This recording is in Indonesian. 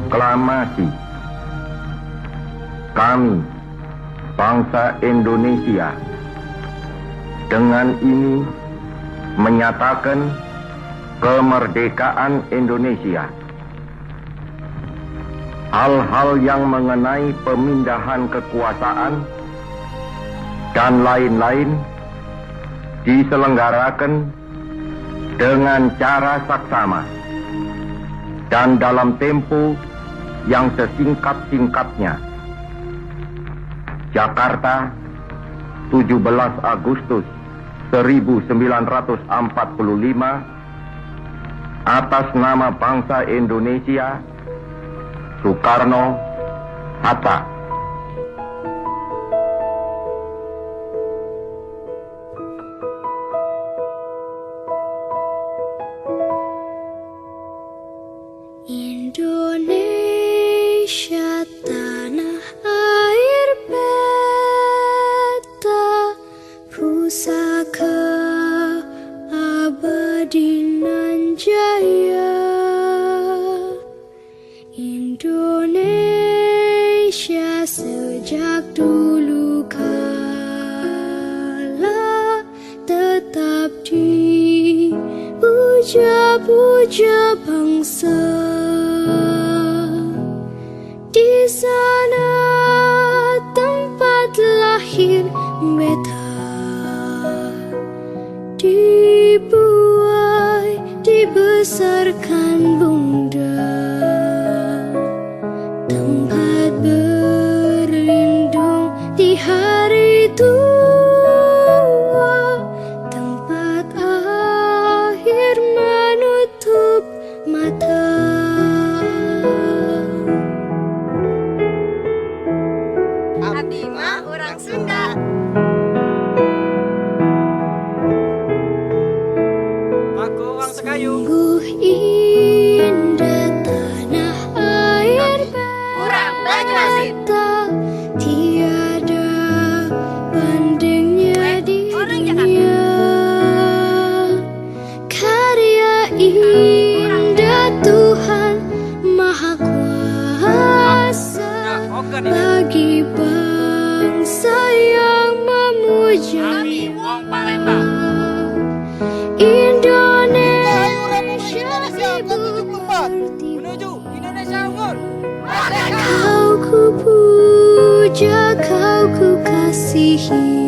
Proklamasi. Kami, bangsa Indonesia, dengan ini menyatakan kemerdekaan Indonesia. Hal-hal yang mengenai pemindahan kekuasaan dan lain-lain diselenggarakan dengan cara saksama dan dalam tempo yang sesingkat-singkatnya. Jakarta, 17 Agustus 1945, atas nama bangsa Indonesia, Soekarno, Hatta. Indonesia, tanah air beta, pusaka abadi nan jaya. Indonesia sejak dulu kala tetap dipuja-puja bangsa. Di sana tempat lahir beta, dibuai, dibesarkan bunda. Tempat berlindung di hari tua, tempat akhir menutup mata. Abdi mah orang Sunda. Aku orang Sekayu. Sungguh indah tanah air Urang Banyuasin. beta, tiada bandingnya di dunia. Karya indah Tuhan Maha Kuasa bagi bangsa yang memuja. Kami wong Palembang. Indonesia Menuju Indonesia Unggul. Kau ku puja, kau ku kasihi.